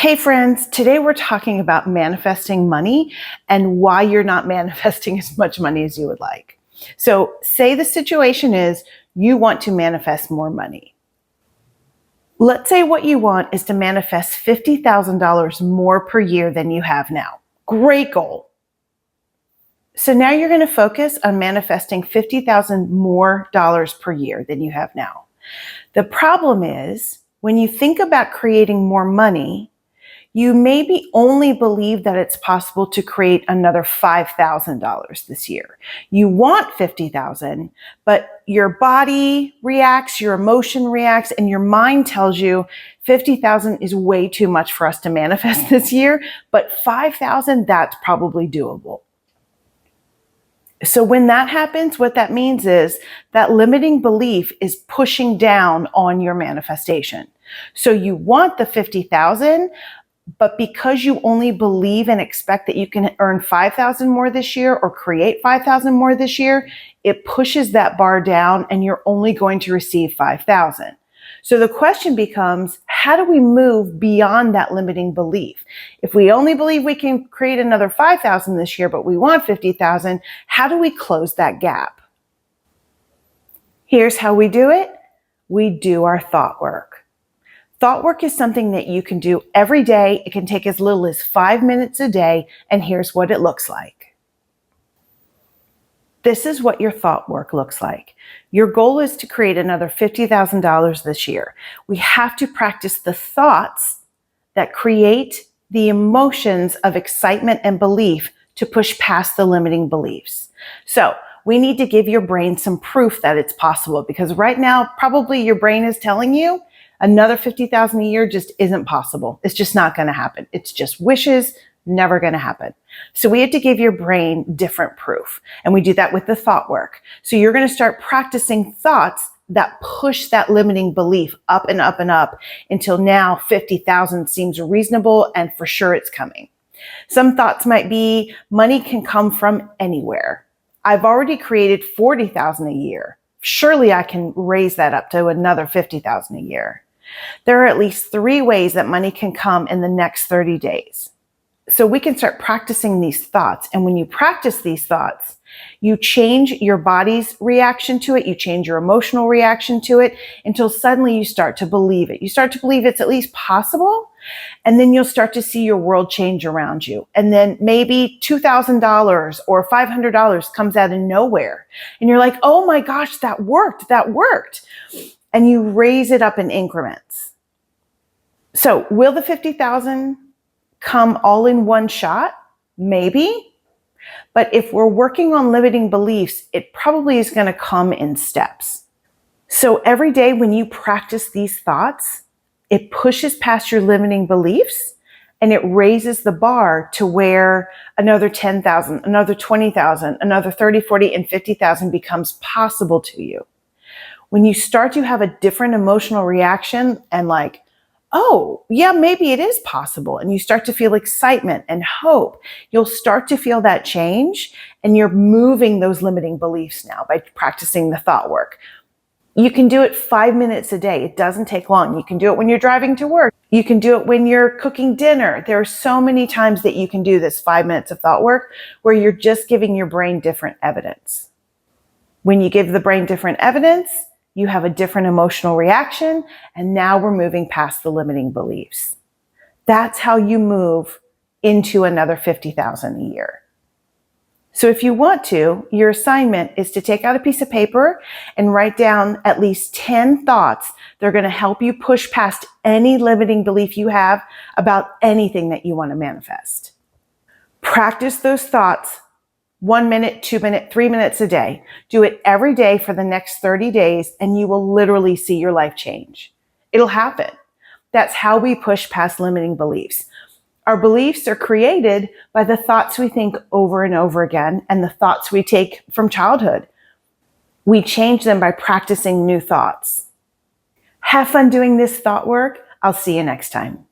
Hey friends, today we're talking about manifesting money and why you're not manifesting as much money as you would like. So say the situation is you want to manifest more money. Let's say what you want is to manifest $50,000 more per year than you have now. Great goal. So now you're going to focus on manifesting $50,000 more per year than you have now. The problem is when you think about creating more money, you maybe only believe that it's possible to create another $5,000 this year. You want $50,000, but your body reacts, your emotion reacts, and your mind tells you $50,000 is way too much for us to manifest this year, but $5,000, that's probably doable. So when that happens, what that means is that limiting belief is pushing down on your manifestation. So you want the $50,000, but because you only believe and expect that you can earn $5,000 more this year or create $5,000 more this year, it pushes that bar down and you're only going to receive $5,000. So the question becomes, how do we move beyond that limiting belief? If we only believe we can create another $5,000 this year, but we want $50,000, how do we close that gap? Here's how we do it. We do our thought work. Thought work is something that you can do every day. It can take as little as 5 minutes a day, and here's what it looks like. This is what your thought work looks like. Your goal is to create another $50,000 this year. We have to practice the thoughts that create the emotions of excitement and belief to push past the limiting beliefs. So we need to give your brain some proof that it's possible, because right now, probably your brain is telling you another $50,000 a year just isn't possible. It's just not going to happen. It's just wishes, never going to happen. So we have to give your brain different proof. And we do that with the thought work. So you're going to start practicing thoughts that push that limiting belief up and up and up until now 50,000 seems reasonable and for sure it's coming. Some thoughts might be money can come from anywhere. I've already created 40,000 a year. Surely I can raise that up to another 50,000 a year. There are at least 3 ways that money can come in the next 30 days. So we can start practicing these thoughts. And when you practice these thoughts, you change your body's reaction to it. You change your emotional reaction to it until suddenly you start to believe it. You start to believe it's at least possible. And then you'll start to see your world change around you. And then maybe $2,000 or $500 comes out of nowhere. And you're like, oh my gosh, that worked. That worked. And you raise it up in increments. So will the 50,000 come all in one shot? Maybe. But if we're working on limiting beliefs, it probably is going to come in steps. So every day when you practice these thoughts, it pushes past your limiting beliefs and it raises the bar to where another 10,000, another 20,000, another 30, 40, and 50,000 becomes possible to you. When you start to have a different emotional reaction and like, oh, yeah, maybe it is possible, and you start to feel excitement and hope, you'll start to feel that change, and you're moving those limiting beliefs now by practicing the thought work. You can do it 5 minutes a day. It doesn't take long. You can do it when you're driving to work. You can do it when you're cooking dinner. There are so many times that you can do this 5 minutes of thought work where you're just giving your brain different evidence. When you give the brain different evidence, you have a different emotional reaction, and now we're moving past the limiting beliefs. That's how you move into another 50,000 a year. So if you want to, your assignment is to take out a piece of paper and write down at least 10 thoughts that are going to help you push past any limiting belief you have about anything that you want to manifest. Practice those thoughts 1 minute, 2 minutes, 3 minutes a day. Do it every day for the next 30 days, and you will literally see your life change. It'll happen. That's how we push past limiting beliefs. Our beliefs are created by the thoughts we think over and over again and the thoughts we take from childhood. We change them by practicing new thoughts. Have fun doing this thought work. I'll see you next time.